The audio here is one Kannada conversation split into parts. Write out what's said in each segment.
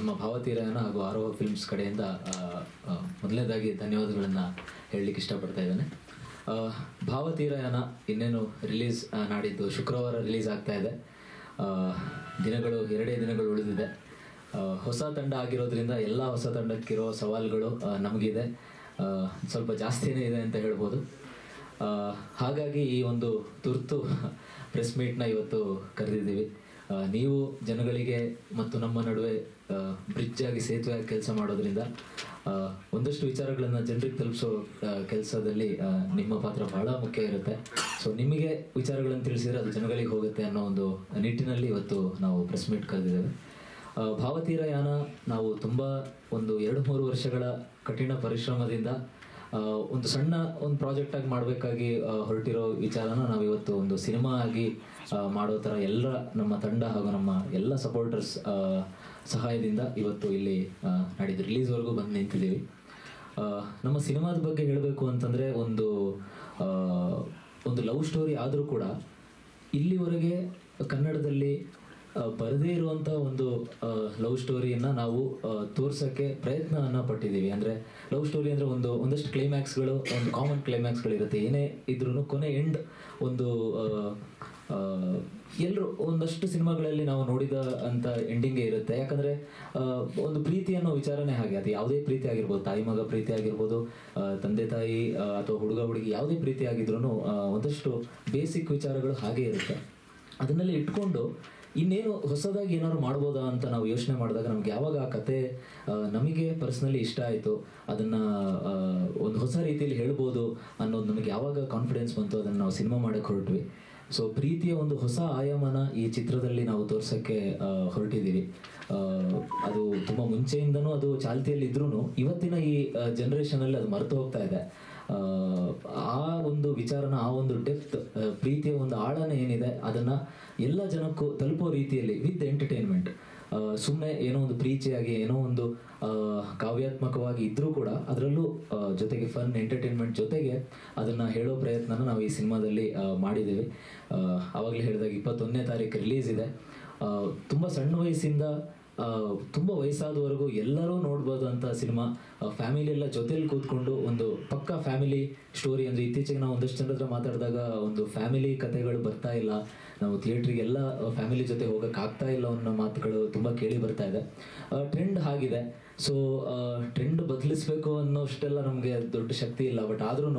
ನಮ್ಮ ಭಾವತೀರಾಯನ ಹಾಗೂ ಆರೋಹ ಫಿಲ್ಮ್ಸ್ ಕಡೆಯಿಂದ ಮೊದಲನೇದಾಗಿ ಧನ್ಯವಾದಗಳನ್ನು ಹೇಳಲಿಕ್ಕೆ ಇಷ್ಟಪಡ್ತಾ ಇದ್ದೇನೆ. ಭಾವತೀರಾಯನ ಇನ್ನೇನು ರಿಲೀಸ್ ನಾಡಿದ್ದು ಶುಕ್ರವಾರ ರಿಲೀಸ್ ಆಗ್ತಾ ಇದೆ. ದಿನಗಳು 2 ದಿನಗಳು ಉಳಿದಿದೆ. ಹೊಸ ತಂಡ ಆಗಿರೋದ್ರಿಂದ ಎಲ್ಲ ಹೊಸ ತಂಡಕ್ಕಿರೋ ಸವಾಲುಗಳು ನಮಗಿದೆ, ಸ್ವಲ್ಪ ಜಾಸ್ತಿನೇ ಇದೆ ಅಂತ ಹೇಳ್ಬೋದು. ಹಾಗಾಗಿ ಈ ಒಂದು ತುರ್ತು ಪ್ರೆಸ್ ಮೀಟ್ನ ಇವತ್ತು ಕರೆದಿದ್ದೀವಿ. ನೀವು ಜನಗಳಿಗೆ ಮತ್ತು ನಮ್ಮ ನಡುವೆ ಬ್ರಿಡ್ಜ್ ಆಗಿ ಸೇತುವೆಯಾಗಿ ಕೆಲಸ ಮಾಡೋದ್ರಿಂದ ಒಂದಷ್ಟು ವಿಚಾರಗಳನ್ನು ಜನರಿಗೆ ತಲುಪಿಸೋ ಕೆಲಸದಲ್ಲಿ ನಿಮ್ಮ ಪಾತ್ರ ಬಹಳ ಮುಖ್ಯ ಇರುತ್ತೆ. ಸೊ ನಿಮಗೆ ವಿಚಾರಗಳನ್ನು ತಿಳಿಸಿದರೆ ಅದು ಜನಗಳಿಗೆ ಹೋಗುತ್ತೆ ಅನ್ನೋ ಒಂದು ನಿಟ್ಟಿನಲ್ಲಿ ಇವತ್ತು ನಾವು ಪ್ರೆಸ್ ಮೀಟ್ ಕರೆದಿದ್ದೇವೆ. ಭಾವತೀರಾಯನ ನಾವು ತುಂಬ ಒಂದು 2-3 ವರ್ಷಗಳ ಕಠಿಣ ಪರಿಶ್ರಮದಿಂದ ಒಂದು ಸಣ್ಣ ಒಂದು ಪ್ರಾಜೆಕ್ಟಾಗಿ ಮಾಡಬೇಕಾಗಿ ಹೊರಟಿರೋ ವಿಚಾರನ ನಾವು ಇವತ್ತು ಒಂದು ಸಿನಿಮಾ ಆಗಿ ಮಾಡೋ ಥರ ಎಲ್ಲ ನಮ್ಮ ತಂಡ ಹಾಗೂ ನಮ್ಮ ಎಲ್ಲ ಸಪೋರ್ಟರ್ಸ್ ಸಹಾಯದಿಂದ ಇವತ್ತು ಇಲ್ಲಿ ನಾಡಿದ್ದು ರಿಲೀಸ್ವರೆಗೂ ಬಂದು ನಿಂತಿದ್ದೀವಿ. ನಮ್ಮ ಸಿನಿಮಾದ ಬಗ್ಗೆ ಹೇಳಬೇಕು ಅಂತಂದರೆ ಒಂದು ಲವ್ ಸ್ಟೋರಿ ಆದರೂ ಕೂಡ ಇಲ್ಲಿವರೆಗೆ ಕನ್ನಡದಲ್ಲಿ ಬರದೇ ಇರುವಂಥ ಒಂದು ಲವ್ ಸ್ಟೋರಿಯನ್ನು ನಾವು ತೋರ್ಸೋಕ್ಕೆ ಪ್ರಯತ್ನವನ್ನು ಪಟ್ಟಿದ್ದೀವಿ. ಅಂದರೆ ಲವ್ ಸ್ಟೋರಿ ಅಂದರೆ ಒಂದಷ್ಟು ಕ್ಲೈಮ್ಯಾಕ್ಸ್ಗಳು, ಒಂದು ಕಾಮನ್ ಕ್ಲೈಮ್ಯಾಕ್ಸ್ಗಳಿರುತ್ತೆ. ಏನೇ ಇದ್ರೂ ಕೊನೆ ಎಂಡ್ ಒಂದು ಎಲ್ಲರೂ ಒಂದಷ್ಟು ಸಿನಿಮಾಗಳಲ್ಲಿ ನಾವು ನೋಡಿದ ಅಂತ ಎಂಡಿಂಗೇ ಇರುತ್ತೆ. ಯಾಕಂದರೆ ಒಂದು ಪ್ರೀತಿ ಅನ್ನೋ ವಿಚಾರನೇ ಹಾಗೆ. ಅದು ಯಾವುದೇ ಪ್ರೀತಿ ಆಗಿರ್ಬೋದು, ತಾಯಿ ಮಗ ಪ್ರೀತಿ ಆಗಿರ್ಬೋದು, ತಂದೆ ತಾಯಿ ಅಥವಾ ಹುಡುಗ ಹುಡುಗಿ ಯಾವುದೇ ಪ್ರೀತಿ ಆಗಿದ್ರೂ ಒಂದಷ್ಟು ಬೇಸಿಕ್ ವಿಚಾರಗಳು ಹಾಗೇ ಇರುತ್ತೆ. ಅದನ್ನೆಲ್ಲ ಇಟ್ಕೊಂಡು ಇನ್ನೇನು ಹೊಸದಾಗಿ ಏನಾದ್ರು ಮಾಡ್ಬೋದಾ ಅಂತ ನಾವು ಯೋಚನೆ ಮಾಡಿದಾಗ ನಮ್ಗೆ ಯಾವಾಗ ಆ ಕತೆ ನಮಗೆ ಪರ್ಸ್ನಲಿ ಇಷ್ಟ ಆಯಿತು, ಅದನ್ನು ಒಂದು ಹೊಸ ರೀತಿಯಲ್ಲಿ ಹೇಳ್ಬೋದು ಅನ್ನೋದು ನಮಗೆ ಯಾವಾಗ ಕಾನ್ಫಿಡೆನ್ಸ್ ಬಂತು, ಅದನ್ನು ನಾವು ಸಿನಿಮಾ ಮಾಡೋಕ್ಕೆ ಹೊರಟ್ವಿ. ಸೊ ಪ್ರೀತಿಯ ಒಂದು ಹೊಸ ಆಯಾಮನ ಈ ಚಿತ್ರದಲ್ಲಿ ನಾವು ತೋರ್ಸೋಕ್ಕೆ ಹೊರಟಿದ್ದೀವಿ. ಅದು ತುಂಬ ಮುಂಚೆಯಿಂದನೂ ಅದು ಚಾಲ್ತಿಯಲ್ಲಿ ಇದ್ರೂ ಇವತ್ತಿನ ಈ ಜನ್ರೇಷನಲ್ಲಿ ಅದು ಮರೆತು ಹೋಗ್ತಾ ಇದೆ. ಆ ಒಂದು ವಿಚಾರನ, ಆ ಒಂದು ಡೆಪ್ತ್, ಪ್ರೀತಿಯ ಒಂದು ಆಳನ ಏನಿದೆ ಅದನ್ನು ಎಲ್ಲ ಜನಕ್ಕೂ ತಲುಪೋ ರೀತಿಯಲ್ಲಿ ವಿತ್ ಎಂಟರ್ಟೈನ್ಮೆಂಟ್, ಸುಮ್ಮನೆ ಏನೋ ಒಂದು ಪ್ರೀತಿಯಾಗಿ ಏನೋ ಒಂದು ಕಾವ್ಯಾತ್ಮಕವಾಗಿ ಇದ್ದರೂ ಕೂಡ ಅದರಲ್ಲೂ ಜೊತೆಗೆ ಫನ್ ಎಂಟರ್ಟೈನ್ಮೆಂಟ್ ಜೊತೆಗೆ ಅದನ್ನು ಹೇಳೋ ಪ್ರಯತ್ನನ ನಾವು ಈ ಸಿನಿಮಾದಲ್ಲಿ ಮಾಡಿದ್ದೀವಿ. ಆವಾಗಲೇ ಹೇಳಿದಾಗ 21ನೇ ತಾರೀಕು ರಿಲೀಸ್ ಇದೆ. ತುಂಬ ಸಣ್ಣ ವಯಸ್ಸಿಂದ ತುಂಬ ವಯಸ್ಸಾದವರೆಗೂ ಎಲ್ಲರೂ ನೋಡ್ಬೋದು ಅಂತ ಸಿನಿಮಾ. ಫ್ಯಾಮಿಲಿ ಎಲ್ಲ ಜೊತೆಲಿ ಕೂತ್ಕೊಂಡು ಒಂದು ಪಕ್ಕಾ ಫ್ಯಾಮಿಲಿ ಸ್ಟೋರಿ. ಅಂದರೆ ಇತ್ತೀಚೆಗೆ ನಾವು ಒಂದಷ್ಟು ಜನರ ಹತ್ರ ಮಾತಾಡಿದಾಗ ಒಂದು ಫ್ಯಾಮಿಲಿ ಕಥೆಗಳು ಬರ್ತಾ ಇಲ್ಲ, ನಾವು ಥಿಯೇಟ್ರಿಗೆಲ್ಲ ಫ್ಯಾಮಿಲಿ ಜೊತೆ ಹೋಗೋಕ್ಕೆ ಆಗ್ತಾ ಇಲ್ಲ ಅನ್ನೋ ಮಾತುಗಳು ತುಂಬ ಕೇಳಿ ಬರ್ತಾ ಇದೆ. ಟ್ರೆಂಡ್ ಆಗಿದೆ. ಸೊ ಟ್ರೆಂಡ್ ಬದಲಿಸ್ಬೇಕು ಅನ್ನೋಷ್ಟೆಲ್ಲ ನಮಗೆ ದೊಡ್ಡ ಶಕ್ತಿ ಇಲ್ಲ. ಬಟ್ ಆದ್ರೂ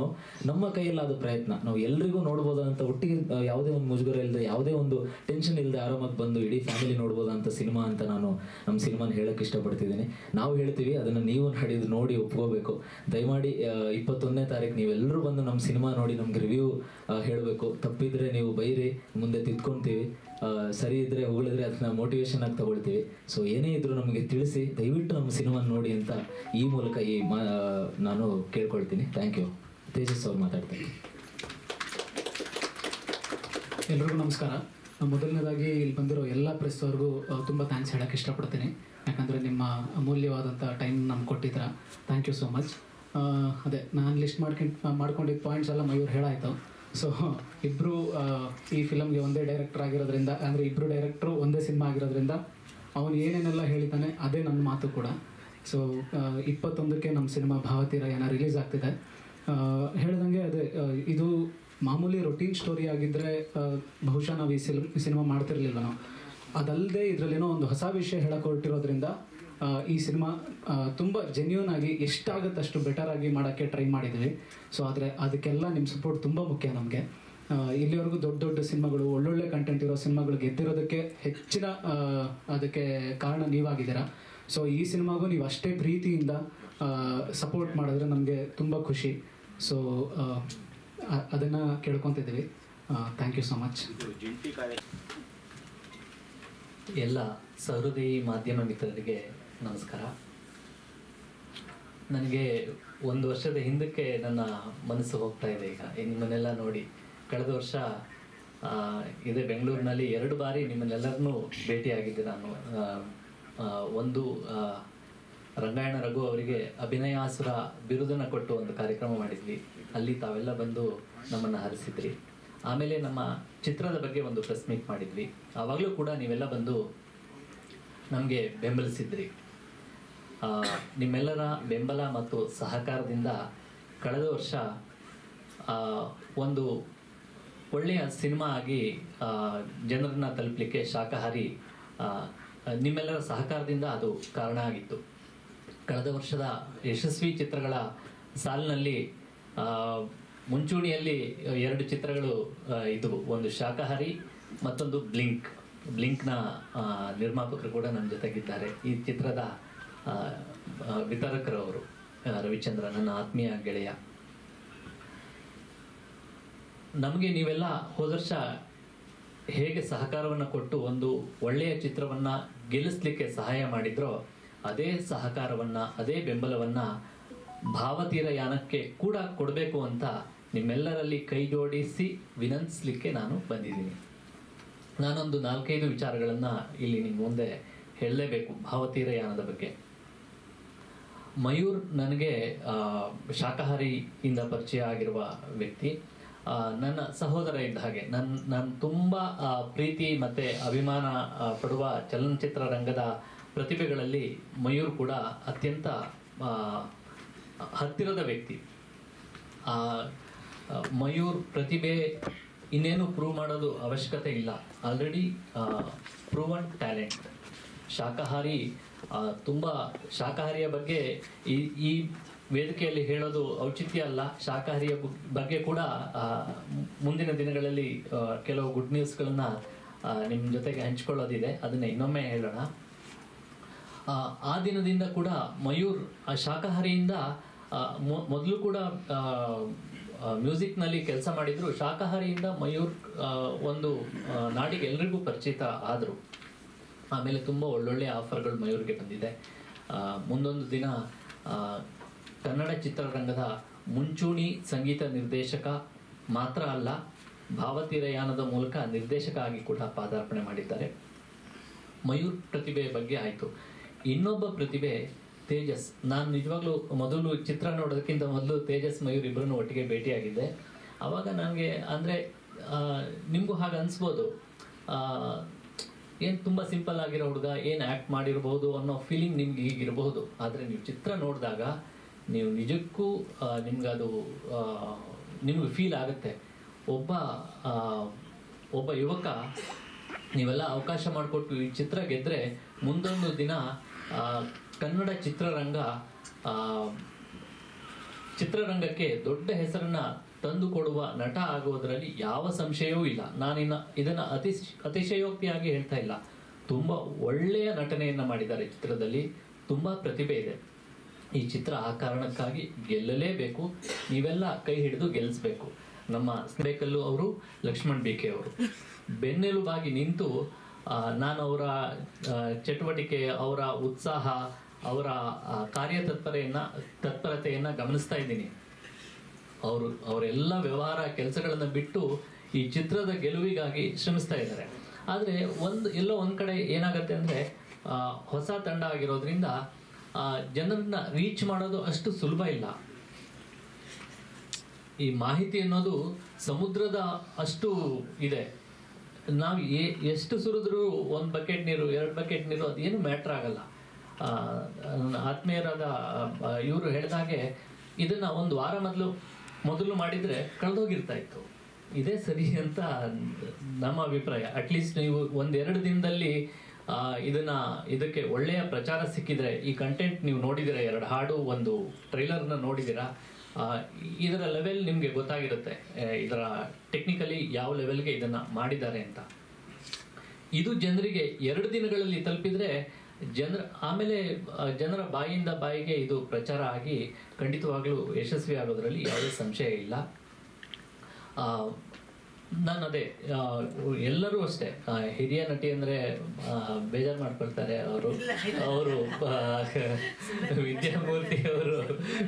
ನಮ್ಮ ಕೈಯಲ್ಲಾದ ಪ್ರಯತ್ನ ನಾವು ಎಲ್ರಿಗೂ ನೋಡ್ಬೋದು ಅಂತ, ಒಟ್ಟಿಗೆ ಯಾವುದೇ ಒಂದು ಮುಜುಗರ ಇಲ್ಲದೆ, ಯಾವುದೇ ಒಂದು ಟೆನ್ಷನ್ ಇಲ್ಲದೆ ಆರಾಮಾಗಿ ಬಂದು ಇಡೀ ಫ್ಯಾಮಿಲಿ ನೋಡ್ಬೋದು ಅಂತ ಸಿನಿಮಾ ಅಂತ ನಾನು ನಮ್ಮ ಸಿನಿಮಾನ ಹೇಳೋಕ್ಕೆ ಇಷ್ಟಪಡ್ತಿದ್ದೀನಿ. ನಾವು ಹೇಳ್ತೀವಿ, ಅದನ್ನು ನೀವು ನೋಡಿ ಒಪ್ಕೋಬೇಕು. ದಯಮಾಡಿ 21ನೇ ತಾರೀಕು ನೀವೆಲ್ಲರೂ ಬಂದು ನಮ್ಮ ಸಿನಿಮಾ ನೋಡಿ ನಮ್ಗೆ ರಿವ್ಯೂ ಹೇಳಬೇಕು. ತಪ್ಪಿದ್ರೆ ನೀವು ಬೈರಿ, ಮುಂದೆ ತಿದ್ಕೊಂತೀವಿ. ಸರಿ ಇದ್ದರೆ ಹೊಗಳಿದ್ರೆ ಅದನ್ನ ಮೋಟಿವೇಶನ್ ಆಗಿ ತಗೊಳ್ತೀವಿ. ಸೊ ಏನೇ ಇದ್ರೂ ನಮಗೆ ತಿಳಿಸಿ, ದಯವಿಟ್ಟು ನಮ್ಮ ಸಿನಿಮಾ ನೋಡಿ ಅಂತ ಈ ಮೂಲಕ ನಾನು ಕೇಳ್ಕೊಳ್ತೀನಿ. Thank you. ತೇಜಸ್ ಅವ್ರು ಮಾತಾಡ್ತೀನಿ. ಎಲ್ರಿಗೂ ನಮಸ್ಕಾರ. ಮೊದಲನೇದಾಗಿ ಇಲ್ಲಿ ಬಂದಿರೋ ಎಲ್ಲ ಪ್ರೆಸ್ ಅವ್ರಿಗೂ ತುಂಬ ಥ್ಯಾಂಕ್ಸ್ ಹೇಳೋಕ್ಕೆ ಇಷ್ಟಪಡ್ತೀನಿ. ಯಾಕಂದರೆ ನಿಮ್ಮ ಅಮೂಲ್ಯವಾದಂಥ ಟೈಮ್ ನಮ್ಗೆ ಕೊಟ್ಟಿದ್ರ. Thank you so much. ಅದೇ ನಾನು ಲಿಸ್ಟ್ ಮಾಡ್ಕೊಂಡಿದ್ದ ಪಾಯಿಂಟ್ಸ್ ಎಲ್ಲ ಮಯೂರ್ ಹೇಳಾಯಿತು. ಸೊ ಇಬ್ಬರು ಈ ಫಿಲಮ್ಗೆ ಒಂದೇ ಡೈರೆಕ್ಟರ್ ಆಗಿರೋದ್ರಿಂದ, ಅಂದರೆ ಇಬ್ಬರು ಡೈರೆಕ್ಟ್ರು ಒಂದೇ ಸಿನಿಮಾ ಆಗಿರೋದ್ರಿಂದ ಅವನು ಏನೇನೆಲ್ಲ ಹೇಳಿದ್ದಾನೆ ಅದೇ ನನ್ನ ಮಾತು ಕೂಡ. ಸೊ 21ಕ್ಕೆ ನಮ್ಮ ಸಿನಿಮಾ ಭಾವತೀರಾಯನ ರಿಲೀಸ್ ಆಗ್ತಿದೆ. ಹೇಳ್ದಂಗೆ ಅದೇ ಇದು ಮಾಮೂಲಿ ರೊಟೀನ್ ಸ್ಟೋರಿ ಆಗಿದ್ದರೆ ಬಹುಶಃ ನಾವು ಈ ಸಿನಿಮಾ ಮಾಡ್ತಿರ್ಲಿಲ್ಲ ನಾವು. ಅದಲ್ಲದೆ ಇದರಲ್ಲೇನೋ ಒಂದು ಹೊಸ ವಿಷಯ ಹೇಳಕ್ಕೆ ಹೊರಟಿರೋದ್ರಿಂದ ಈ ಸಿನಿಮಾ ತುಂಬ ಜೆನ್ಯೂನ್ ಆಗಿ ಎಷ್ಟಾಗುತ್ತೆ ಅಷ್ಟು ಬೆಟರ್ ಆಗಿ ಮಾಡೋಕ್ಕೆ ಟ್ರೈ ಮಾಡಿದ್ವಿ. ಸೊ ಆದರೆ ಅದಕ್ಕೆಲ್ಲ ನಿಮ್ಮ ಸಪೋರ್ಟ್ ತುಂಬ ಮುಖ್ಯ ನಮಗೆ. ಇಲ್ಲಿವರೆಗೂ ದೊಡ್ಡ ದೊಡ್ಡ ಸಿನಿಮಾಗಳು, ಒಳ್ಳೊಳ್ಳೆ ಕಂಟೆಂಟ್ ಇರೋ ಸಿನಿಮಾಗಳು ಗೆದ್ದಿರೋದಕ್ಕೆ ಹೆಚ್ಚಿನ ಅದಕ್ಕೆ ಕಾರಣ ನೀವಾಗಿದ್ದೀರಾ. ಸೊ ಈ ಸಿನಿಮಾಗೂ ನೀವು ಅಷ್ಟೇ ಪ್ರೀತಿಯಿಂದ ಸಪೋರ್ಟ್ ಮಾಡಿದ್ರೆ ನಮಗೆ ತುಂಬ ಖುಷಿ. ಸೊ ಅದನ್ನು ಕೇಳ್ಕೊತಿದ್ದೀವಿ. Thank you so much. ಎಲ್ಲ ಸಹೃದಯಿ ಮಾಧ್ಯಮ ಮಿತ್ರರಿಗೆ ನಮಸ್ಕಾರ. ನನಗೆ 1 ವರ್ಷದ ಹಿಂದಕ್ಕೆ ನನ್ನ ಮನಸ್ಸು ಹೋಗ್ತಾ ಇದೆ ಈಗ ನಿಮ್ಮನ್ನೆಲ್ಲ ನೋಡಿ. ಕಳೆದ ವರ್ಷ ಇದೇ ಬೆಂಗಳೂರಿನಲ್ಲಿ 2 ಬಾರಿ ನಿಮ್ಮನ್ನೆಲ್ಲರನ್ನೂ ಭೇಟಿಯಾಗಿದ್ದೆ ನಾನು. ಒಂದು ರಂಗಾಯಣ ರಘು ಅವರಿಗೆ ಅಭಿನಯಾಸುರ ಬಿರುದನ್ನು ಕೊಟ್ಟು ಒಂದು ಕಾರ್ಯಕ್ರಮ ಮಾಡಿದ್ವಿ. ಅಲ್ಲಿ ತಾವೆಲ್ಲ ಬಂದು ನಮ್ಮನ್ನು ಹರಿಸಿದ್ರಿ. ಆಮೇಲೆ ನಮ್ಮ ಚಿತ್ರದ ಬಗ್ಗೆ ಒಂದು ಪ್ರೆಸ್ ಮೀಟ್ ಮಾಡಿದ್ವಿ. ಆವಾಗಲೂ ಕೂಡ ನೀವೆಲ್ಲ ಬಂದು ನಮಗೆ ಬೆಂಬಲಿಸಿದ್ರಿ. ನಿಮ್ಮೆಲ್ಲರ ಬೆಂಬಲ ಮತ್ತು ಸಹಕಾರದಿಂದ ಕಳೆದ ವರ್ಷ ಒಂದು ಒಳ್ಳೆಯ ಸಿನಿಮಾ ಆಗಿ ಜನರನ್ನ ತಲುಪಲಿಕ್ಕೆ ಶಾಕಾಹಾರಿ ನಿಮ್ಮೆಲ್ಲರ ಸಹಕಾರದಿಂದ ಅದು ಕಾರಣ ಆಗಿತ್ತು. ಕಳೆದ ವರ್ಷದ ಯಶಸ್ವಿ ಚಿತ್ರಗಳ ಸಾಲಿನಲ್ಲಿ ಮುಂಚೂಣಿಯಲ್ಲಿ 2 ಚಿತ್ರಗಳು ಇದ್ದವು. ಒಂದು ಶಾಕಾಹಾರಿ, ಮತ್ತೊಂದು ಬ್ಲಿಂಕ್ನ ನಿರ್ಮಾಪಕರು ಕೂಡ ನನ್ನ ಜೊತೆಗಿದ್ದಾರೆ. ಈ ಚಿತ್ರದ ವಿತರಕರವರು ರವಿಚಂದ್ರ, ನನ್ನ ಆತ್ಮೀಯ ಗೆಳೆಯ. ನಮಗೆ ನೀವೆಲ್ಲ ಹೋದ ವರ್ಷ ಹೇಗೆ ಸಹಕಾರವನ್ನು ಕೊಟ್ಟು ಒಂದು ಒಳ್ಳೆಯ ಚಿತ್ರವನ್ನು ಗೆಲ್ಲಿಸ್ಲಿಕ್ಕೆ ಸಹಾಯ ಮಾಡಿದ್ರೋ ಅದೇ ಸಹಕಾರವನ್ನು, ಅದೇ ಬೆಂಬಲವನ್ನು ಭಾವತೀರ ಯಾನಕ್ಕೆ ಕೂಡ ಕೊಡಬೇಕು ಅಂತ ನಿಮ್ಮೆಲ್ಲರಲ್ಲಿ ಕೈ ಜೋಡಿಸಿ ವಿನಂತಿಸಲಿಕ್ಕೆ ನಾನು ಬಂದಿದ್ದೀನಿ. ನಾನೊಂದು 4-5 ವಿಚಾರಗಳನ್ನು ಇಲ್ಲಿ ನಿಮ್ಮ ಮುಂದೆ ಹೇಳಲೇಬೇಕು ಭಾವತೀರ ಯಾನದ ಬಗ್ಗೆ. ಮಯೂರ್ ನನಗೆ ಶಾಕಾಹಾರಿಯಿಂದ ಪರಿಚಯ ಆಗಿರುವ ವ್ಯಕ್ತಿ, ನನ್ನ ಸಹೋದರ ಇದ್ದ ಹಾಗೆ. ನಾನು ತುಂಬ ಪ್ರೀತಿ ಮತ್ತು ಅಭಿಮಾನ ಪಡುವ ಚಲನಚಿತ್ರ ರಂಗದ ಪ್ರತಿಭೆಗಳಲ್ಲಿ ಮಯೂರ್ ಕೂಡ ಅತ್ಯಂತ ಹತ್ತಿರದ ವ್ಯಕ್ತಿ. ಮಯೂರ್ ಪ್ರತಿಭೆ ಇನ್ನೇನು ಪ್ರೂವ್ ಮಾಡೋದು ಅವಶ್ಯಕತೆ ಇಲ್ಲ, ಆಲ್ರೆಡಿ ಪ್ರೂವನ್ ಟ್ಯಾಲೆಂಟ್. ಶಾಕಾಹಾರಿ ತುಂಬ ಶಾಕಾಹಾರಿಯ ಬಗ್ಗೆ ಈ ವೇದಿಕೆಯಲ್ಲಿ ಹೇಳೋದು ಔಚಿತ್ಯ ಅಲ್ಲ. ಶಾಕಾಹಾರಿಯ ಬಗ್ಗೆ ಕೂಡ ಮುಂದಿನ ದಿನಗಳಲ್ಲಿ ಕೆಲವು ಗುಡ್ ನ್ಯೂಸ್ಗಳನ್ನು ನಿಮ್ಮ ಜೊತೆಗೆ ಹಂಚಿಕೊಳ್ಳೋದಿದೆ, ಅದನ್ನು ಇನ್ನೊಮ್ಮೆ ಹೇಳೋಣ. ಆ ದಿನದಿಂದ ಕೂಡ ಮಯೂರ್ ಶಾಕಾಹಾರಿಯಿಂದ ಮೊದಲು ಕೂಡ ಮ್ಯೂಸಿಕ್ನಲ್ಲಿ ಕೆಲಸ ಮಾಡಿದ್ರು. ಶಾಕಾಹಾರಿಯಿಂದ ಮಯೂರ್ ಒಂದು ನಾಡಿಗೆ ಎಲ್ರಿಗೂ ಪರಿಚಿತ ಆದರು. ಆಮೇಲೆ ತುಂಬ ಒಳ್ಳೊಳ್ಳೆಯ ಆಫರ್ಗಳು ಮಯೂರ್ಗೆ ಬಂದಿದೆ. ಮುಂದೊಂದು ದಿನ ಕನ್ನಡ ಚಿತ್ರರಂಗದ ಮುಂಚೂಣಿ ಸಂಗೀತ ನಿರ್ದೇಶಕ ಮಾತ್ರ ಅಲ್ಲ, ಭಾವತೀರ ಯಾನದ ಮೂಲಕ ನಿರ್ದೇಶಕ ಆಗಿ ಕೂಡ ಪಾದಾರ್ಪಣೆ ಮಾಡಿದ್ದಾರೆ. ಮಯೂರ್ ಪ್ರತಿಭೆಯ ಬಗ್ಗೆ ಆಯಿತು. ಇನ್ನೊಬ್ಬ ಪ್ರತಿಭೆ ತೇಜಸ್. ನಾನು ನಿಜವಾಗ್ಲೂ ಮೊದಲು ಚಿತ್ರ ನೋಡೋದಕ್ಕಿಂತ ಮೊದಲು ತೇಜಸ್ ಮಯೂರ್ ಇಬ್ಬರನ್ನು ಒಟ್ಟಿಗೆ ಭೇಟಿಯಾಗಿದ್ದೆ. ಆವಾಗ ನನಗೆ ಅಂದರೆ ನಿಮಗೂ ಹಾಗೆ ಅನಿಸ್ಬೋದು, ಏನು ತುಂಬ ಸಿಂಪಲ್ ಆಗಿರೋ ಹುಡುಗ, ಏನು ಆ್ಯಕ್ಟ್ ಮಾಡಿರ್ಬೋದು ಅನ್ನೋ ಫೀಲಿಂಗ್ ನಿಮ್ಗೆ ಈಗಿರಬಹುದು. ಆದರೆ ನೀವು ಚಿತ್ರ ನೋಡಿದಾಗ ನೀವು ನಿಜಕ್ಕೂ ನಿಮ್ಗದು ನಿಮ್ಗೆ ಫೀಲ್ ಆಗುತ್ತೆ. ಒಬ್ಬ ಯುವಕ ನೀವೆಲ್ಲ ಅವಕಾಶ ಮಾಡಿಕೊಟ್ಟು ಈ ಚಿತ್ರ ಗೆದ್ದರೆ ಮುಂದೊಂದು ದಿನ ಕನ್ನಡ ಚಿತ್ರರಂಗಕ್ಕೆ ದೊಡ್ಡ ಹೆಸರನ್ನ ತಂದು ಕೊಡುವ ನಟ ಆಗುವುದರಲ್ಲಿ ಯಾವ ಸಂಶಯವೂ ಇಲ್ಲ. ಇದನ್ನು ಅತಿಶಯೋಕ್ತಿಯಾಗಿ ಹೇಳ್ತಾ ಇಲ್ಲ. ತುಂಬ ಒಳ್ಳೆಯ ನಟನೆಯನ್ನು ಮಾಡಿದ್ದಾರೆ ಚಿತ್ರದಲ್ಲಿ, ತುಂಬ ಪ್ರತಿಭೆ ಇದೆ. ಈ ಚಿತ್ರ ಆ ಕಾರಣಕ್ಕಾಗಿ ಗೆಲ್ಲಲೇಬೇಕು. ನೀವೆಲ್ಲ ಕೈ ಹಿಡಿದು ಗೆಲ್ಲಿಸ್ಬೇಕು. ನಮ್ಮ ಸ್ನೇಹಿತರು ಅವರು ಲಕ್ಷ್ಮಣ್ ಬಿಕೆ ಅವರು ಬೆನ್ನೆಲುಬಾಗಿ ನಿಂತು ನಾನು ಅವರ ಚಟುವಟಿಕೆ, ಅವರ ಉತ್ಸಾಹ, ಅವರ ತತ್ಪರತೆಯನ್ನು ಗಮನಿಸ್ತಾ ಇದ್ದೀನಿ. ಅವರೆಲ್ಲ ವ್ಯವಹಾರ ಕೆಲಸಗಳನ್ನು ಬಿಟ್ಟು ಈ ಚಿತ್ರದ ಗೆಲುವಿಗಾಗಿ ಶ್ರಮಿಸ್ತಾ ಇದ್ದಾರೆ. ಆದರೆ ಎಲ್ಲೋ ಒಂದು ಕಡೆ ಏನಾಗುತ್ತೆ ಅಂದರೆ ಹೊಸ ತಂಡ ಆಗಿರೋದ್ರಿಂದ ಜನರನ್ನ ರೀಚ್ ಮಾಡೋದು ಅಷ್ಟು ಸುಲಭ ಇಲ್ಲ. ಈ ಮಾಹಿತಿ ಅನ್ನೋದು ಸಮುದ್ರದ ಅಷ್ಟು ಇದೆ. ನಾವು ಎಷ್ಟು ಸುರಿದ್ರೂ 1 ಬಕೆಟ್ ನೀರು 2 ಬಕೆಟ್ ನೀರು ಅದೇನು ಮ್ಯಾಟ್ರ್ ಆಗಲ್ಲ. ಆತ್ಮೀಯರಾದ ಇವರು ಹೇಳಿದಾಗೆ ಇದನ್ನ 1 ವಾರ ಮೊದಲು ಮಾಡಿದ್ರೆ ಕಳೆದೋಗಿರ್ತಾ ಇತ್ತು. ಇದೇ ಸರಿ ಅಂತ ನಮ್ಮ ಅಭಿಪ್ರಾಯ. ಅಟ್ಲೀಸ್ಟ್ ನೀವು 1-2 ದಿನದಲ್ಲಿ ಇದಕ್ಕೆ ಒಳ್ಳೆಯ ಪ್ರಚಾರ ಸಿಕ್ಕಿದ್ರೆ, ಈ ಕಂಟೆಂಟ್ ನೀವು ನೋಡಿದಿರ, 2 ಹಾಡು 1 ಟ್ರೈಲರ್ನ ನೋಡಿದಿರ, ಇದರ ಲೆವೆಲ್ ನಿಮಗೆ ಗೊತ್ತಾಗಿರುತ್ತೆ. ಇದರ ಟೆಕ್ನಿಕಲಿ ಯಾವ ಲೆವೆಲ್ಗೆ ಇದನ್ನ ಮಾಡಿದ್ದಾರೆ ಅಂತ. ಇದು ಜನರಿಗೆ 2 ದಿನಗಳಲ್ಲಿ ತಲುಪಿದ್ರೆ ಆಮೇಲೆ ಜನರ ಬಾಯಿಯಿಂದ ಬಾಯಿಗೆ ಇದು ಪ್ರಚಾರ ಆಗಿ ಖಂಡಿತವಾಗ್ಲೂ ಯಶಸ್ವಿ ಆಗೋದ್ರಲ್ಲಿ ಯಾವುದೇ ಸಂಶಯ ಇಲ್ಲ. ನಾನು ಅದೇ ಎಲ್ಲರೂ ಅಷ್ಟೇ, ಹಿರಿಯ ನಟಿ ಅಂದರೆ ಬೇಜಾರು ಮಾಡ್ಕೊಳ್ತಾರೆ. ಅವರು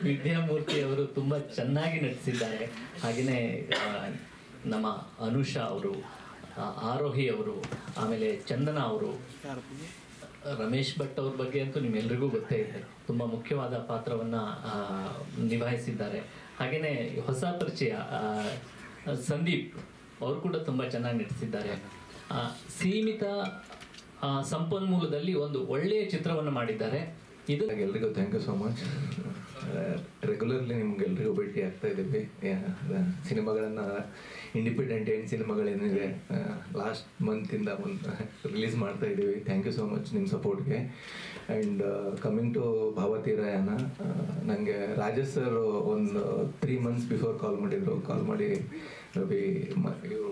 ವಿದ್ಯಾಮೂರ್ತಿ ಅವರು ತುಂಬ ಚೆನ್ನಾಗಿ ನಟಿಸಿದ್ದಾರೆ. ಹಾಗೆಯೇ ನಮ್ಮ ಅನುಷಾ ಅವರು, ಆರೋಹಿ ಅವರು, ಆಮೇಲೆ ಚಂದನಾ ಅವರು, ರಮೇಶ್ ಭಟ್ ಅವ್ರ ಬಗ್ಗೆ ಅಂತೂ ನಿಮ್ಮೆಲ್ರಿಗೂ ಗೊತ್ತೇ ಇದೆ, ತುಂಬ ಮುಖ್ಯವಾದ ಪಾತ್ರವನ್ನು ನಿಭಾಯಿಸಿದ್ದಾರೆ. ಹಾಗೆಯೇ ಹೊಸ ಪರಿಚಯ ಸಂದೀಪ್ ಅವರು ಕೂಡ ತುಂಬ ಚೆನ್ನಾಗಿ ನಟಿಸಿದ್ದಾರೆ. ಸೀಮಿತ ಸಂಪನ್ಮೂಲದಲ್ಲಿ ಒಂದು ಒಳ್ಳೆಯ ಚಿತ್ರವನ್ನು ಮಾಡಿದ್ದಾರೆ. ಇದು ಎಲ್ರಿಗೂ thank you so much. Regularly ನಿಮ್ಗೆಲ್ರಿಗೂ ಭೇಟಿ ಆಗ್ತಾ ಇದ್ದೀವಿ. ಸಿನಿಮಾಗಳನ್ನು ಇಂಡಿಪೆಂಡೆಂಟ್ ಏನು ಸಿನಿಮಾಗಳೇನಿದೆ ಲಾಸ್ಟ್ ಮಂತಿಂದ ಒಂದು ರಿಲೀಸ್ ಮಾಡ್ತಾ ಇದ್ದೀವಿ. ಥ್ಯಾಂಕ್ ಯು ಸೋ ಮಚ್ ನಿಮ್ಮ ಸಪೋರ್ಟ್ಗೆ. ಆ್ಯಂಡ್ ಕಮಿಂಗ್ ಟು ಭಾವತೀರಾಯನ, ನನಗೆ ರಾಜೇಶ್ ಸರ್ ಒಂದು 3 months ಬಿಫೋರ್ ಕಾಲ್ ಮಾಡಿದರು. ಕಾಲ್ ಮಾಡಿ ರವಿ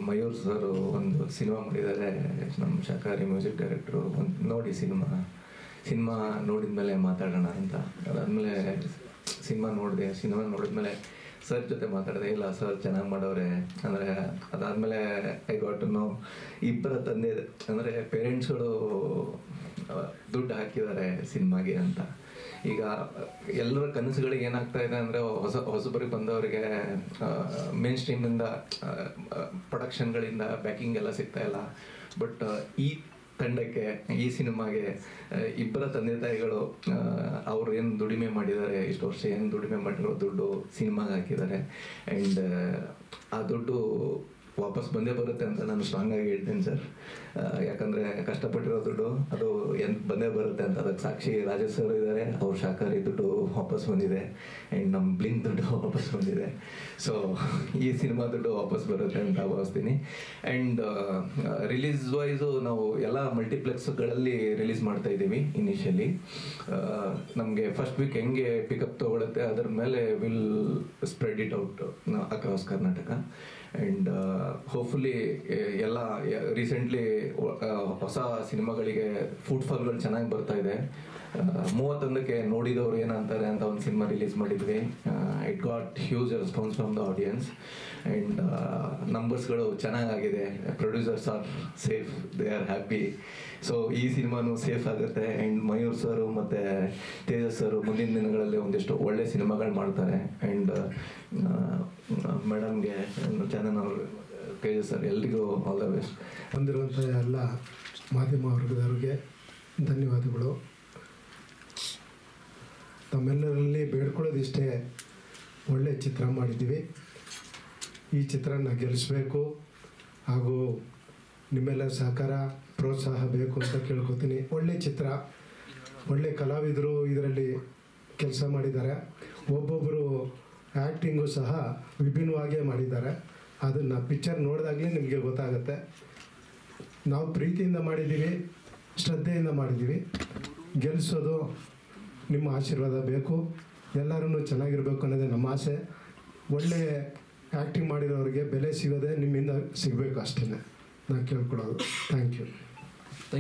ಮಯೂರ್ ಸರ್ ಒಂದು ಸಿನಿಮಾ ಮಾಡಿದ್ದಾರೆ, ನಮ್ಮ ಶಾಕಾರಿ ಮ್ಯೂಸಿಕ್ ಡೈರೆಕ್ಟ್ರು, ಒಂದು ನೋಡಿ ಸಿನಿಮಾ ನೋಡಿದ್ಮೇಲೆ ಮಾತಾಡೋಣ ಅಂತ. ಅದಾದಮೇಲೆ ಸಿನಿಮಾ ನೋಡಿದ್ಮೇಲೆ ಸರ್ ಜೊತೆ ಮಾತಾಡಿದೆ. ಇಲ್ಲ ಸರ್ ಚೆನ್ನಾಗಿ ಮಾಡೋರೆ ಅಂದರೆ. ಅದಾದಮೇಲೆ ಐ ಗಾಟ್ ಟು ನೋ ಇಬ್ಬರ ತಂದೆ ಅಂದರೆ ಪೇರೆಂಟ್ಸ್ಗಳು ದುಡ್ಡು ಹಾಕಿದ್ದಾರೆ ಸಿನಿಮಾಗೆ ಅಂತ. ಈಗ ಎಲ್ಲರ ಕನಸುಗಳಿಗೆ ಏನಾಗ್ತಾ ಇದೆ ಅಂದರೆ ಹೊಸಬರಿಗೆ ಬಂದವರಿಗೆ ಮೇನ್ ಸ್ಟ್ರೀಮಿಂದ ಪ್ರೊಡಕ್ಷನ್ಗಳಿಂದ ಬ್ಯಾಕಿಂಗ್ ಎಲ್ಲ ಸಿಗ್ತಾ ಇಲ್ಲ. ಬಟ್ ಈ ತಂಡಕ್ಕೆ, ಈ ಸಿನಿಮಾಗೆ ಇಬ್ಬರ ತಂದೆ ತಾಯಿಗಳು ಅವ್ರು ಏನು ದುಡಿಮೆ ಮಾಡಿದ್ದಾರೆ, ಇಷ್ಟು ವರ್ಷ ಏನು ದುಡಿಮೆ ಮಾಡಿರೋ ದುಡ್ಡು ಸಿನಿಮಾಗೆ ಹಾಕಿದ್ದಾರೆ. ಆ್ಯಂಡ್ ಆ ದುಡ್ಡು ವಾಪಸ್ ಬಂದೇ ಬರುತ್ತೆ ಅಂತ ನಾನು ಸ್ಟ್ರಾಂಗ್ ಆಗಿ ಹೇಳ್ತೀನಿ ಸರ್. ಯಾಕಂದರೆ ಕಷ್ಟಪಟ್ಟಿರೋ ದುಡ್ಡು ಅದು ಬಂದೇ ಬರುತ್ತೆ ಅಂತ. ಅದಕ್ಕೆ ಸಾಕ್ಷಿ ರಾಜೇಶ್ ಸರ್ ಇದ್ದಾರೆ. ಅವ್ರ ಶಾಕಾರಿ ದುಡ್ಡು ವಾಪಸ್ ಬಂದಿದೆ, ಆ್ಯಂಡ್ ನಮ್ಮ ಬ್ಲಿಂಕ್ ದುಡ್ಡು ವಾಪಸ್ ಬಂದಿದೆ. ಸೊ ಈ ಸಿನಿಮಾ ದುಡ್ಡು ವಾಪಸ್ ಬರುತ್ತೆ ಅಂತ ಭಾವಿಸ್ತೀನಿ. ಆ್ಯಂಡ್ ರಿಲೀಸ್ ವೈಸು ನಾವು ಎಲ್ಲ ಮಲ್ಟಿಪ್ಲೆಕ್ಸ್ಗಳಲ್ಲಿ ರಿಲೀಸ್ ಮಾಡ್ತಾ ಇದ್ದೀವಿ. ಇನಿಷಿಯಲಿ ನಮಗೆ ಫಸ್ಟ್ ವೀಕ್ ಹೆಂಗೆ ಪಿಕಪ್ ತೊಗೊಳುತ್ತೆ ಅದರ ಮೇಲೆ will spread it out across Karnataka. And hopefully ಎಲ್ಲ ರೀಸೆಂಟ್ಲಿ ಹೊಸ ಸಿನಿಮಾಗಳಿಗೆ ಫುಟ್ಫಾಲ್ಗಳು ಚೆನ್ನಾಗಿ ಬರ್ತಾ ಇದೆ. 31ಕ್ಕೆ ನೋಡಿದವರು ಏನಂತಾರೆ ಅಂತ ಒಂದು ಸಿನಿಮಾ ರಿಲೀಸ್ ಮಾಡಿದ್ವಿ. It got huge response from the audience. And ನಂಬರ್ಸ್ಗಳು ಚೆನ್ನಾಗಾಗಿದೆ. Producers are safe, they are happy. So ಈ ಸಿನಿಮಾನು ಸೇಫ್ ಆಗುತ್ತೆ. ಆ್ಯಂಡ್ ಮಯೂರ್ ಸರು ಮತ್ತು ತೇಜಸ್ ಸರು ಮುಂದಿನ ದಿನಗಳಲ್ಲಿ ಒಂದಿಷ್ಟು ಒಳ್ಳೆ ಸಿನಿಮಾಗಳು ಮಾಡ್ತಾರೆ. ಆ್ಯಂಡ್ ಮೇಡಮ್ಗೆ, ಚಾನಲ್ ಅವರು, ತೇಜಸ್ ಸರ್, ಎಲ್ರಿಗೂ ಆಲ್ ದ ಬೆಸ್ಟ್. ಬಂದಿರುವಂಥ ಎಲ್ಲ ಮಾಧ್ಯಮ ವರ್ಗದವರಿಗೆ ಧನ್ಯವಾದಗಳು. ತಮ್ಮೆಲ್ಲರಲ್ಲಿ ಬೇಡ್ಕೊಳ್ಳೋದಿಷ್ಟೇ, ಒಳ್ಳೆ ಚಿತ್ರ ಮಾಡಿದ್ದೀವಿ. ಈ ಚಿತ್ರನ ಗೆಲ್ಲಿಸ್ಬೇಕು ಹಾಗೂ ನಿಮ್ಮೆಲ್ಲರ ಸಹಕಾರ ಪ್ರೋತ್ಸಾಹ ಬೇಕು ಅಂತ ಕೇಳ್ಕೊತೀನಿ. ಒಳ್ಳೆ ಚಿತ್ರ, ಒಳ್ಳೆ ಕಲಾವಿದರು ಇದರಲ್ಲಿ ಕೆಲಸ ಮಾಡಿದ್ದಾರೆ. ಒಬ್ಬೊಬ್ಬರು ಆ್ಯಕ್ಟಿಂಗು ಸಹ ವಿಭಿನ್ನವಾಗೇ ಮಾಡಿದ್ದಾರೆ. ಅದನ್ನು ಪಿಕ್ಚರ್ ನೋಡಿದಾಗಲೇ ನಿಮಗೆ ಗೊತ್ತಾಗುತ್ತೆ. ನಾವು ಪ್ರೀತಿಯಿಂದ ಮಾಡಿದ್ದೀವಿ, ಶ್ರದ್ಧೆಯಿಂದ ಮಾಡಿದ್ದೀವಿ. ಗೆಲ್ಲಿಸೋದು ನಿಮ್ಮ ಆಶೀರ್ವಾದ ಬೇಕು. ಎಲ್ಲರೂ ಚೆನ್ನಾಗಿರಬೇಕು ಅನ್ನೋದೇ ನಮ್ಮ ಆಸೆ. ಒಳ್ಳೆ ಆ್ಯಕ್ಟಿಂಗ್ ಮಾಡಿರೋರಿಗೆ ಬೆಲೆ ಸಿಗೋದೇ ನಿಮ್ಮಿಂದ ಸಿಗಬೇಕು, ಅಷ್ಟೇ ನಾನು ಕೇಳ್ಕೊಳ್ಳೋದು. ಥ್ಯಾಂಕ್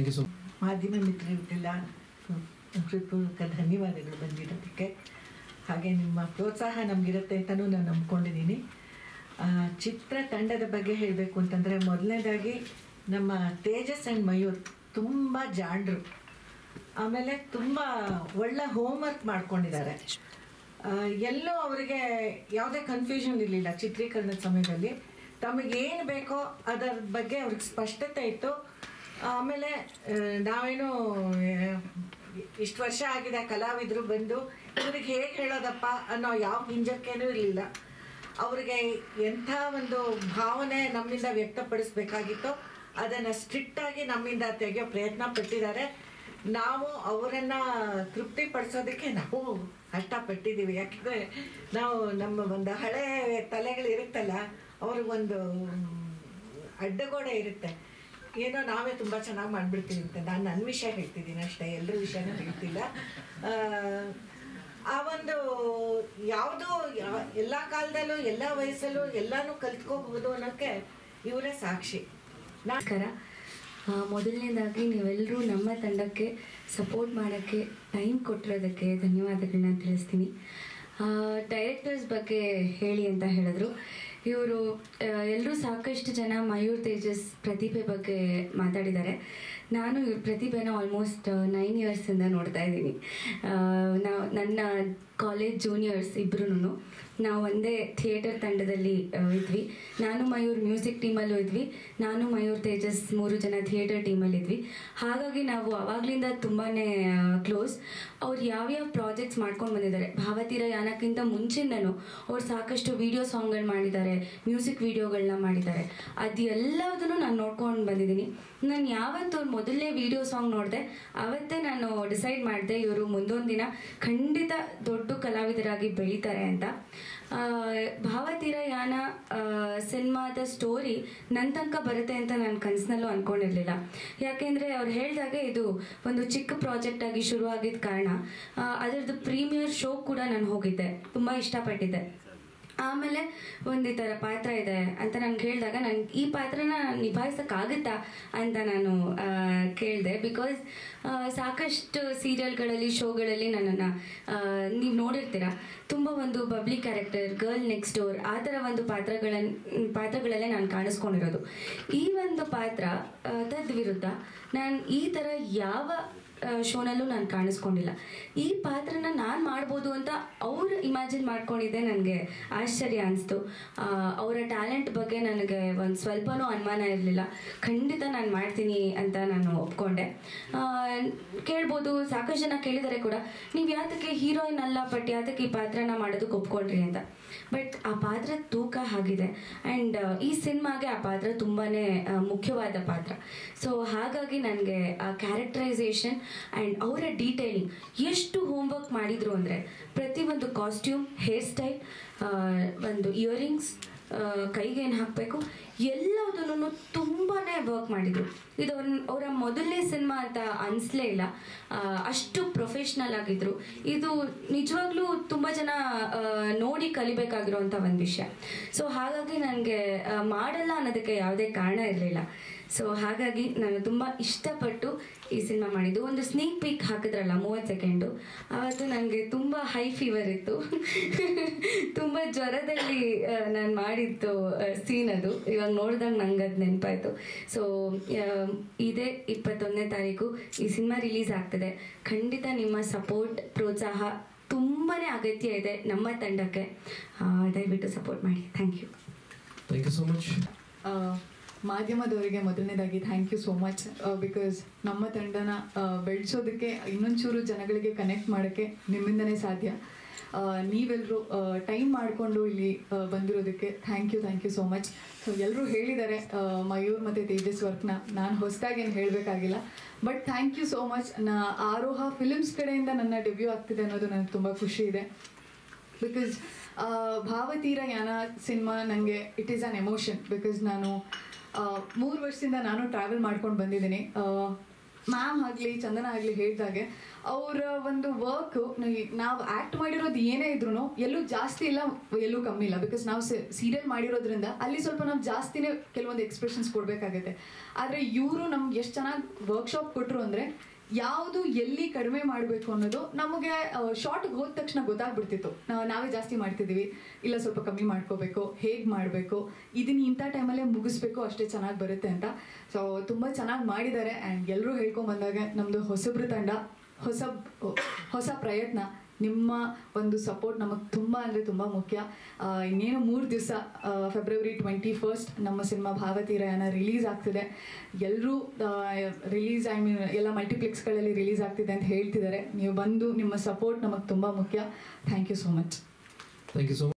ಯು ಸೊ ಮಾಧ್ಯಮ ಮಿತ್ರರಿಗೆಲ್ಲ ಹೃತ್ಪೂರ್ವಕ ಧನ್ಯವಾದಗಳು ಬಂದಿರೋದಕ್ಕೆ. ಹಾಗೆ ನಿಮ್ಮ ಪ್ರೋತ್ಸಾಹ ನಮಗಿರುತ್ತೆ ಅಂತಲೂ ನಾನು ನಂಬ್ಕೊಂಡಿದ್ದೀನಿ. ಚಿತ್ರ ತಂಡದ ಬಗ್ಗೆ ಹೇಳಬೇಕು ಅಂತಂದರೆ, ಮೊದಲನೇದಾಗಿ ನಮ್ಮ ತೇಜಸ್ ಆ್ಯಂಡ್ ಮಯೂರ್ ತುಂಬ ಜಾಣರು. ಆಮೇಲೆ ತುಂಬ ಒಳ್ಳೆ ಹೋಮ್ವರ್ಕ್ ಮಾಡ್ಕೊಂಡಿದ್ದಾರೆ. ಎಲ್ಲೂ ಅವರಿಗೆ ಯಾವುದೇ ಕನ್ಫ್ಯೂಷನ್ ಇರಲಿಲ್ಲ. ಚಿತ್ರೀಕರಣದ ಸಮಯದಲ್ಲಿ ತಮಗೇನು ಬೇಕೋ ಅದರ ಬಗ್ಗೆ ಅವ್ರಿಗೆ ಸ್ಪಷ್ಟತೆ ಇತ್ತು. ಆಮೇಲೆ ನಾವೇನು ಇಷ್ಟು ವರ್ಷ ಆಗಿದೆ ಕಲಾವಿದರು ಬಂದು ಇವ್ರಿಗೆ ಹೇಗೆ ಹೇಳೋದಪ್ಪ ಅನ್ನೋ ಯಾವ ಹಿಂಜಕ್ಕೇನೂ ಇರಲಿಲ್ಲ. ಅವ್ರಿಗೆ ಎಂಥ ಒಂದು ಭಾವನೆ ನಮ್ಮಿಂದ ವ್ಯಕ್ತಪಡಿಸ್ಬೇಕಾಗಿತ್ತೋ ಅದನ್ನು ಸ್ಟ್ರಿಕ್ಟಾಗಿ ನಮ್ಮಿಂದ ತೆಗೆಯೋ ಪ್ರಯತ್ನ ಪಟ್ಟಿದ್ದಾರೆ. ನಾವು ಅವರನ್ನು ತೃಪ್ತಿಪಡಿಸೋದಕ್ಕೆ ನಾವು ಕಷ್ಟಪಟ್ಟಿದ್ದೀವಿ. ಯಾಕೆಂದರೆ ನಾವು ನಮ್ಮ ಒಂದು ಹಳೆ ತಲೆಗಳಿರುತ್ತಲ್ಲ, ಅವ್ರಿಗೊಂದು ಅಡ್ಡಗೋಡೆ ಇರುತ್ತೆ, ಏನೋ ನಾವೇ ತುಂಬ ಚೆನ್ನಾಗಿ ಮಾಡಿಬಿಡ್ತೀವಿ ಅಂತ. ನಾನು ನನ್ನ ವಿಷಯ ಹೇಳ್ತಿದ್ದೀನಿ ಅಷ್ಟೇ, ಎಲ್ಲರ ವಿಷಯನೂ ಹೇಳ್ತಿಲ್ಲ. ಆ ಒಂದು ಯಾವುದೋ ಎಲ್ಲ ಕಾಲದಲ್ಲೂ ಎಲ್ಲ ವಯಸ್ಸಲ್ಲೂ ಎಲ್ಲನೂ ಕಲ್ತ್ಕೋಬಹುದು ಅನ್ನೋಕ್ಕೆ ಇವರೇ ಸಾಕ್ಷಿ. ನಮಸ್ಕಾರ. ಮೊದಲನೇದಾಗಿ ನೀವೆಲ್ಲರೂ ನಮ್ಮ ತಂಡಕ್ಕೆ ಸಪೋರ್ಟ್ ಮಾಡೋಕ್ಕೆ ಟೈಮ್ ಕೊಟ್ಟಿರೋದಕ್ಕೆ ಧನ್ಯವಾದಗಳನ್ನ ತಿಳಿಸ್ತೀನಿ. ಡೈರೆಕ್ಟರ್ಸ್ ಬಗ್ಗೆ ಹೇಳಿ ಅಂತ ಹೇಳಿದ್ರು. ಇವರು ಎಲ್ಲರೂ ಸಾಕಷ್ಟು ಜನ ಮಯೂರ್, ತೇಜಸ್, ಪ್ರತಿಭೆ ಬಗ್ಗೆ ಮಾತಾಡಿದ್ದಾರೆ. ನಾನು ಇವ್ರ ಪ್ರತಿಭೆನ ಆಲ್ಮೋಸ್ಟ್ 9 yearsಯಿಂದ ನೋಡ್ತಾ ಇದ್ದೀನಿ. ನನ್ನ ಕಾಲೇಜ್ ಜೂನಿಯರ್ಸ್ ಇಬ್ಬರೂ ನಾವು ಒಂದೇ ಥಿಯೇಟರ್ ತಂಡದಲ್ಲಿ ಇದ್ವಿ. ನಾನು ಮಯೂರ್ ಮ್ಯೂಸಿಕ್ ಟೀಮಲ್ಲೂ ಇದ್ವಿ, ನಾನು ಮಯೂರ್ ತೇಜಸ್ 3 ಜನ ಥಿಯೇಟರ್ ಟೀಮಲ್ಲಿದ್ವಿ. ಹಾಗಾಗಿ ನಾವು ಆವಾಗಲಿಂದ ತುಂಬಾ ಕ್ಲೋಸ್. ಅವ್ರು ಯಾವ್ಯಾವ ಪ್ರಾಜೆಕ್ಟ್ಸ್ ಮಾಡ್ಕೊಂಡು ಬಂದಿದ್ದಾರೆ, ಭಾವತೀರ ಯಾನಕ್ಕಿಂತ ಮುಂಚಿಂದನೂ ಅವ್ರು ಸಾಕಷ್ಟು ವಿಡಿಯೋ ಸಾಂಗ್ಗಳು ಮಾಡಿದ್ದಾರೆ, ಮ್ಯೂಸಿಕ್ ವಿಡಿಯೋಗಳನ್ನ ಮಾಡಿದ್ದಾರೆ. ಅದೆಲ್ಲದನ್ನು ನಾನು ನೋಡ್ಕೊಂಡು ಬಂದಿದ್ದೀನಿ. ನಾನು ಯಾವತ್ತು ಮೊದಲನೇ ವಿಡಿಯೋ ಸಾಂಗ್ ನೋಡಿದೆ ಆವತ್ತೇ ನಾನು ಡಿಸೈಡ್ ಮಾಡಿದೆ ಇವರು ಮುಂದೊಂದು ದಿನ ಖಂಡಿತ ದೊಡ್ಡ ಕಲಾವಿದರಾಗಿ ಬೆಳೀತಾರೆ ಅಂತ. ಭಾವತೀರಯಾನ ಸಿನಿಮಾದ ಸ್ಟೋರಿ ನನ್ನ ತನಕ ಬರುತ್ತೆ ಅಂತ ನಾನು ಕನಸಿನಲ್ಲೂ ಅಂದ್ಕೊಂಡಿರಲಿಲ್ಲ. ಯಾಕೆಂದರೆ ಅವ್ರು ಹೇಳಿದಾಗ ಇದು ಒಂದು ಚಿಕ್ಕ ಪ್ರಾಜೆಕ್ಟ್ ಆಗಿ ಶುರು ಆಗಿದ್ದ ಕಾರಣ ಅದರದ್ದು ಪ್ರೀಮಿಯರ್ ಶೋ ಕೂಡ ನಾನು ಹೋಗಿದ್ದೆ, ತುಂಬ ಇಷ್ಟಪಟ್ಟಿದ್ದೆ. ಆಮೇಲೆ ಈ ಥರ ಪಾತ್ರ ಇದೆ ಅಂತ ನನಗೆ ಹೇಳಿದಾಗ ನಾನು ಈ ಪಾತ್ರನ ನಿಭಾಯಿಸೋಕ್ಕಾಗುತ್ತಾ ಅಂತ ನಾನು ಕೇಳಿದೆ. ಬಿಕಾಸ್ ಸಾಕಷ್ಟು ಸೀರಿಯಲ್ಗಳಲ್ಲಿ ಶೋಗಳಲ್ಲಿ ನನ್ನನ್ನು ನೀವು ನೋಡಿರ್ತೀರ, ತುಂಬ ಒಂದು bubbly character, girl next door ಆ ಥರ ಒಂದು ಪಾತ್ರಗಳಲ್ಲೇ ನಾನು ಕಾಣಿಸ್ಕೊಂಡಿರೋದು. ಈ ಒಂದು ಪಾತ್ರ ತದ್ವಿರುದ್ಧ ನಾನು ಈ ಥರ ಯಾವ ಶೋನಲ್ಲೂ ನಾನು ಕಾಣಿಸ್ಕೊಂಡಿಲ್ಲ. ಈ ಪಾತ್ರನ ನಾನು ಮಾಡ್ಬೋದು ಅಂತ ಅವ್ರು ಇಮ್ಯಾಜಿನ್ ಮಾಡ್ಕೊಂಡಿದ್ದೆ ನನಗೆ ಆಶ್ಚರ್ಯ ಅನಿಸ್ತು. ಅವರ ಟ್ಯಾಲೆಂಟ್ ಬಗ್ಗೆ ನನಗೆ ಒಂದು ಸ್ವಲ್ಪನೂ ಅನುಮಾನ ಇರಲಿಲ್ಲ. ಖಂಡಿತ ನಾನು ಮಾಡ್ತೀನಿ ಅಂತ ನಾನು ಒಪ್ಕೊಂಡೆ. ಕೇಳ್ಬೋದು, ಸಾಕಷ್ಟು ಜನ ಕೇಳಿದರೆ ಕೂಡ ನೀವು ಯಾತಕ್ಕೆ ಹೀರೋಯಿನ್ ಅಲ್ಲ ಬಟ್ ಯಾತಕ್ಕೆ ಈ ಪಾತ್ರನ ಮಾಡೋದಕ್ಕೆ ಒಪ್ಕೊಂಡ್ರಿ ಅಂತ. ಬಟ್ ಆ ಪಾತ್ರ ತೂಕ ಆಗಿದೆ ಆ್ಯಂಡ್ ಈ ಸಿನಿಮಾಗೆ ಆ ಪಾತ್ರ ತುಂಬಾ ಮುಖ್ಯವಾದ ಪಾತ್ರ. ಸೊ ಹಾಗಾಗಿ ನನಗೆ ಆ ಕ್ಯಾರೆಕ್ಟರೈಸೇಷನ್ ಆ್ಯಂಡ್ ಅವರ ಡೀಟೇಲಿಂಗ್ ಎಷ್ಟು ಹೋಮ್ವರ್ಕ್ ಮಾಡಿದರು ಅಂದರೆ ಪ್ರತಿಯೊಂದು ಕಾಸ್ಟ್ಯೂಮ್, ಹೇರ್ ಸ್ಟೈಲ್, ಒಂದು ಇಯರಿಂಗ್ಸ್, ಕೈಗೇನು ಹಾಕಬೇಕು ಎಲ್ಲದನ್ನು ತುಂಬಾ ವರ್ಕ್ ಮಾಡಿದರು. ಇದು ಅವರ ಮೊದಲನೇ ಸಿನಿಮಾ ಅಂತ ಅನಿಸ್ಲೇ ಇಲ್ಲ, ಅಷ್ಟು ಪ್ರೊಫೆಷ್ನಲ್ ಆಗಿದ್ರು. ಇದು ನಿಜವಾಗ್ಲೂ ತುಂಬ ಜನ ನೋಡಿ ಕಲಿಬೇಕಾಗಿರುವಂಥ ಒಂದು ವಿಷಯ. ಸೊ ಹಾಗಾಗಿ ನನಗೆ ಮಾಡಲ್ಲ ಅನ್ನೋದಕ್ಕೆ ಯಾವುದೇ ಕಾರಣ ಇರಲಿಲ್ಲ. ಸೊ ಹಾಗಾಗಿ ನಾನು ತುಂಬ ಇಷ್ಟಪಟ್ಟು ಈ ಸಿನಿಮಾ ಮಾಡಿದ್ದು. ಒಂದು ಸ್ನೇಕ್ ಪೀಕ್ ಹಾಕಿದ್ರಲ್ಲ 30 ಸೆಕೆಂಡು, ಆವತ್ತು ನನಗೆ ತುಂಬ ಹೈ ಫೀವರ್ ಇತ್ತು. ತುಂಬ ಜ್ವರದಲ್ಲಿ ನಾನು ಮಾಡಿದ್ದು ಸೀನ್ ಅದು. ಇವಾಗ ನೋಡಿದಾಗ ನಂಗೆ ಅದು ನೆನಪಾಯಿತು. ಸೊ ಇದೇ 21ನೇ ತಾರೀಕು ಈ ಸಿನಿಮಾ ರಿಲೀಸ್ ಆಗ್ತದೆ. ಖಂಡಿತ ನಿಮ್ಮ ಸಪೋರ್ಟ್, ಪ್ರೋತ್ಸಾಹ ತುಂಬಾ ಅಗತ್ಯ ಇದೆ ನಮ್ಮ ತಂಡಕ್ಕೆ. ದಯವಿಟ್ಟು ಸಪೋರ್ಟ್ ಮಾಡಿ. Thank you. Thank you so much. ಮಾಧ್ಯಮದವರಿಗೆ ಮೊದಲನೇದಾಗಿ thank you so much. Because ನಮ್ಮ ತಂಡನ ಬೆಳೆಸೋದಕ್ಕೆ, ಇನ್ನೊಂಚೂರು ಜನಗಳಿಗೆ ಕನೆಕ್ಟ್ ಮಾಡೋಕ್ಕೆ ನಿಮ್ಮಿಂದನೇ ಸಾಧ್ಯ. ನೀವೆಲ್ಲರೂ ಟೈಮ್ ಮಾಡಿಕೊಂಡು ಇಲ್ಲಿ ಬಂದಿರೋದಕ್ಕೆ thank you so much. So ಎಲ್ಲರೂ ಹೇಳಿದ್ದಾರೆ ಮಯೂರ್ ಮತ್ತು ತೇಜಸ್ ವರ್ಕ್ನ, ನಾನು ಹೊಸದಾಗಿ ಏನು ಹೇಳಬೇಕಾಗಿಲ್ಲ. But thank you so much. Aaroha films ಕಡೆಯಿಂದ ನನ್ನ ಡೆಬ್ಯೂ ಆಗ್ತಿದೆ ಅನ್ನೋದು ನನಗೆ ತುಂಬ ಖುಷಿ ಇದೆ. ಬಿಕಾಸ್ ಭಾವತೀರಯಾನ ಸಿನಿಮಾ ನನಗೆ it is an emotion. Because ನಾನು 3 ವರ್ಷದಿಂದ ನಾನು ಟ್ರಾವೆಲ್ ಮಾಡ್ಕೊಂಡು ಬಂದಿದ್ದೀನಿ. ಮ್ಯಾಮ್ ಆಗಲಿ, ಚಂದನ ಆಗಲಿ ಹೇಳಿದಾಗೆ ಅವರ ಒಂದು ವರ್ಕು, ನಾವು ಆ್ಯಕ್ಟ್ ಮಾಡಿರೋದು ಏನೇ ಇದ್ರೂ ಎಲ್ಲೂ ಜಾಸ್ತಿ ಇಲ್ಲ, ಎಲ್ಲೂ ಕಮ್ಮಿ ಇಲ್ಲ. ಬಿಕಾಸ್ ನಾವು ಸೀರಿಯಲ್ ಮಾಡಿರೋದ್ರಿಂದ ಅಲ್ಲಿ ಸ್ವಲ್ಪ ನಾವು ಜಾಸ್ತಿನೇ ಕೆಲವೊಂದು ಎಕ್ಸ್ಪ್ರೆಷನ್ಸ್ ಕೊಡಬೇಕಾಗುತ್ತೆ. ಆದರೆ ಇವರು ನಮ್ಗೆ ಎಷ್ಟು ಚೆನ್ನಾಗಿ ವರ್ಕ್ಶಾಪ್ ಕೊಟ್ಟರು ಅಂದರೆ ಯಾವುದು ಎಲ್ಲಿ ಕಡಿಮೆ ಮಾಡಬೇಕು ಅನ್ನೋದು ನಮಗೆ ಶಾರ್ಟ್ಗೆ ಹೋದ ತಕ್ಷಣ ಗೊತ್ತಾಗ್ಬಿಡ್ತಿತ್ತು. ನಾವೇ ಜಾಸ್ತಿ ಮಾಡ್ತಿದ್ದೀವಿ, ಇಲ್ಲ ಸ್ವಲ್ಪ ಕಮ್ಮಿ ಮಾಡ್ಕೋಬೇಕು, ಹೇಗೆ ಮಾಡಬೇಕು, ಇದನ್ನು ಇಂಥ ಟೈಮಲ್ಲೇ ಮುಗಿಸ್ಬೇಕು, ಅಷ್ಟೇ ಚೆನ್ನಾಗಿ ಬರುತ್ತೆ ಅಂತ. ಸೊ ತುಂಬ ಚೆನ್ನಾಗಿ ಮಾಡಿದ್ದಾರೆ. ಆ್ಯಂಡ್ ಎಲ್ಲರೂ ಹೇಳ್ಕೊಂಬಂದಾಗ ನಮ್ಮದು ಹೊಸಬ್ರ ತಂಡ, ಹೊಸ ಪ್ರಯತ್ನ, ನಿಮ್ಮ ಒಂದು ಸಪೋರ್ಟ್ ನಮಗೆ ತುಂಬ ಅಂದರೆ ತುಂಬ ಮುಖ್ಯ. ಇನ್ನೇನು 3 ದಿವಸ ಫೆಬ್ರವರಿ 21 ನಮ್ಮ ಸಿನಿಮಾ ಭಾವತೀರಯಾನ ರಿಲೀಸ್ ಆಗ್ತಿದೆ. ಎಲ್ಲರೂ ರಿಲೀಸ್ ಎಲ್ಲ ಮಲ್ಟಿಪ್ಲೆಕ್ಸ್ಗಳಲ್ಲಿ ರಿಲೀಸ್ ಆಗ್ತಿದೆ ಅಂತ ಹೇಳ್ತಿದ್ದಾರೆ. ನೀವು ಬಂದು ನಿಮ್ಮ ಸಪೋರ್ಟ್ ನಮಗೆ ತುಂಬ ಮುಖ್ಯ. Thank you so much. Thank you so much.